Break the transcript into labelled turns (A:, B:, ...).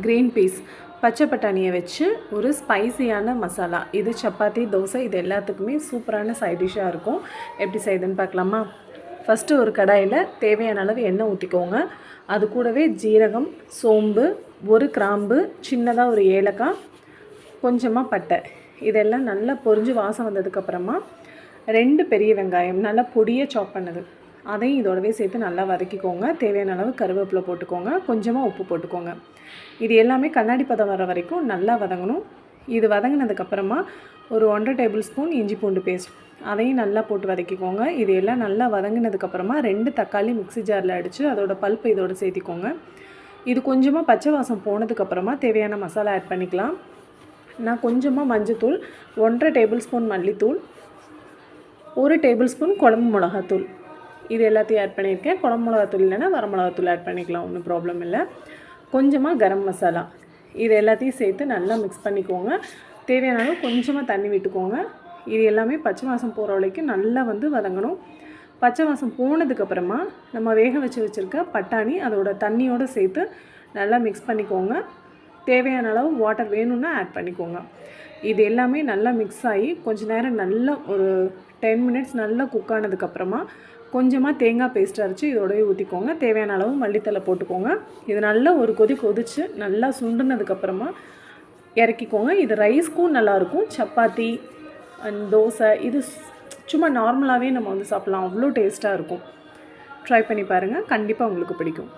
A: Green peas பச்சை பட்டாணியை வச்சு ஒரு ஸ்பைசியான மசாலா. இது சப்பாத்தி, தோசை இது எல்லாத்துக்குமே சூப்பரான சைட் டிஷ்ஷாக இருக்கும். எப்படி செய்யுதுன்னு பார்க்கலாமா? ஃபஸ்ட்டு ஒரு கடாயில் தேவையான அளவு எண்ணெய் ஊற்றிக்கோங்க. அது கூடவே ஜீரகம், சோம்பு, ஒரு கிராம்பு, சின்னதாக ஒரு ஏலக்காய், கொஞ்சமாக பட்டை, இதெல்லாம் நல்லா பொரிஞ்சு வாசம் வந்ததுக்கப்புறமா 2 பெரிய வெங்காயம் நல்லா பொடியாக சாப் பண்ணது அதையும் இதோடவே சேர்த்து நல்லா வதக்கிக்கோங்க. தேவையான அளவு கருவேப்பிலை போட்டுக்கோங்க. கொஞ்சமாக உப்பு போட்டுக்கோங்க. இது எல்லாமே கண்ணாடி பதம் வர வரைக்கும் நல்லா வதங்கணும். இது வதங்கினதுக்கப்புறமா ஒரு 1.5 டேபிள் ஸ்பூன் இஞ்சி பூண்டு பேஸ்ட் அதையும் நல்லா போட்டு வதக்கிக்கோங்க. இது எல்லாம் நல்லா வதங்கினதுக்கப்புறமா 2 தக்காளி மிக்ஸி ஜாரில் அடித்து அதோட பல்ப்பு இதோட சேர்த்திக்கோங்க. இது கொஞ்சமாக பச்சை வாசம் போனதுக்கப்புறமா தேவையான மசாலா ஆட் பண்ணிக்கலாம். நான் கொஞ்சமாக மஞ்சத்தூள், 1.5 டேபிள் ஸ்பூன் மல்லித்தூள், 1 டேபிள் ஸ்பூன் குழம்பு மிளகாத்தூள் இது எல்லாத்தையும் ஆட் பண்ணியிருக்கேன். குழம்பு மிளகாத்தூள் இல்லைன்னா வர மிளகாத்தூள் ஆட் பண்ணிக்கலாம், ஒன்றும் ப்ராப்ளம் இல்லை. கொஞ்சமாக கரம் மசாலா இது எல்லாத்தையும் சேர்த்து நல்லா மிக்ஸ் பண்ணிக்கோங்க. தேவையான அளவு கொஞ்சமாக தண்ணி விட்டுக்கோங்க. இது எல்லாமே பச்சை வாசம் போகிற வரைக்கும் நல்லா வதங்கணும். பச்சை வாசம் போனதுக்கப்புறமா நம்ம வேக வச்சுருக்க பட்டாணி அதோட தண்ணியோடு சேர்த்து நல்லா மிக்ஸ் பண்ணிக்கோங்க. தேவையான அளவு வாட்டர் வேணும்னா ஆட் பண்ணிக்கோங்க. இது எல்லாமே நல்லா மிக்ஸ் ஆகி கொஞ்சம் நேரம் நல்லா ஒரு 10 மினிட்ஸ் நல்லா குக் ஆனதுக்கப்புறமா கொஞ்சமாக தேங்காய் பேஸ்ட் அரைச்சி இதோடய ஊற்றிக்கோங்க. தேவையான அளவு மல்லித்தலை போட்டுக்கோங்க. இது நல்லா ஒரு கொதித்து நல்லா சுண்டுனதுக்கப்புறமா இறக்கிக்கோங்க. இது ரைஸ்க்கும் நல்லாயிருக்கும், சப்பாத்தி அண்ட் தோசை இது சும்மா நார்மலாகவே நம்ம சாப்பிட்லாம். அவ்வளோ டேஸ்ட்டாக இருக்கும். ட்ரை பண்ணி பாருங்கள், கண்டிப்பாக உங்களுக்கு பிடிக்கும்.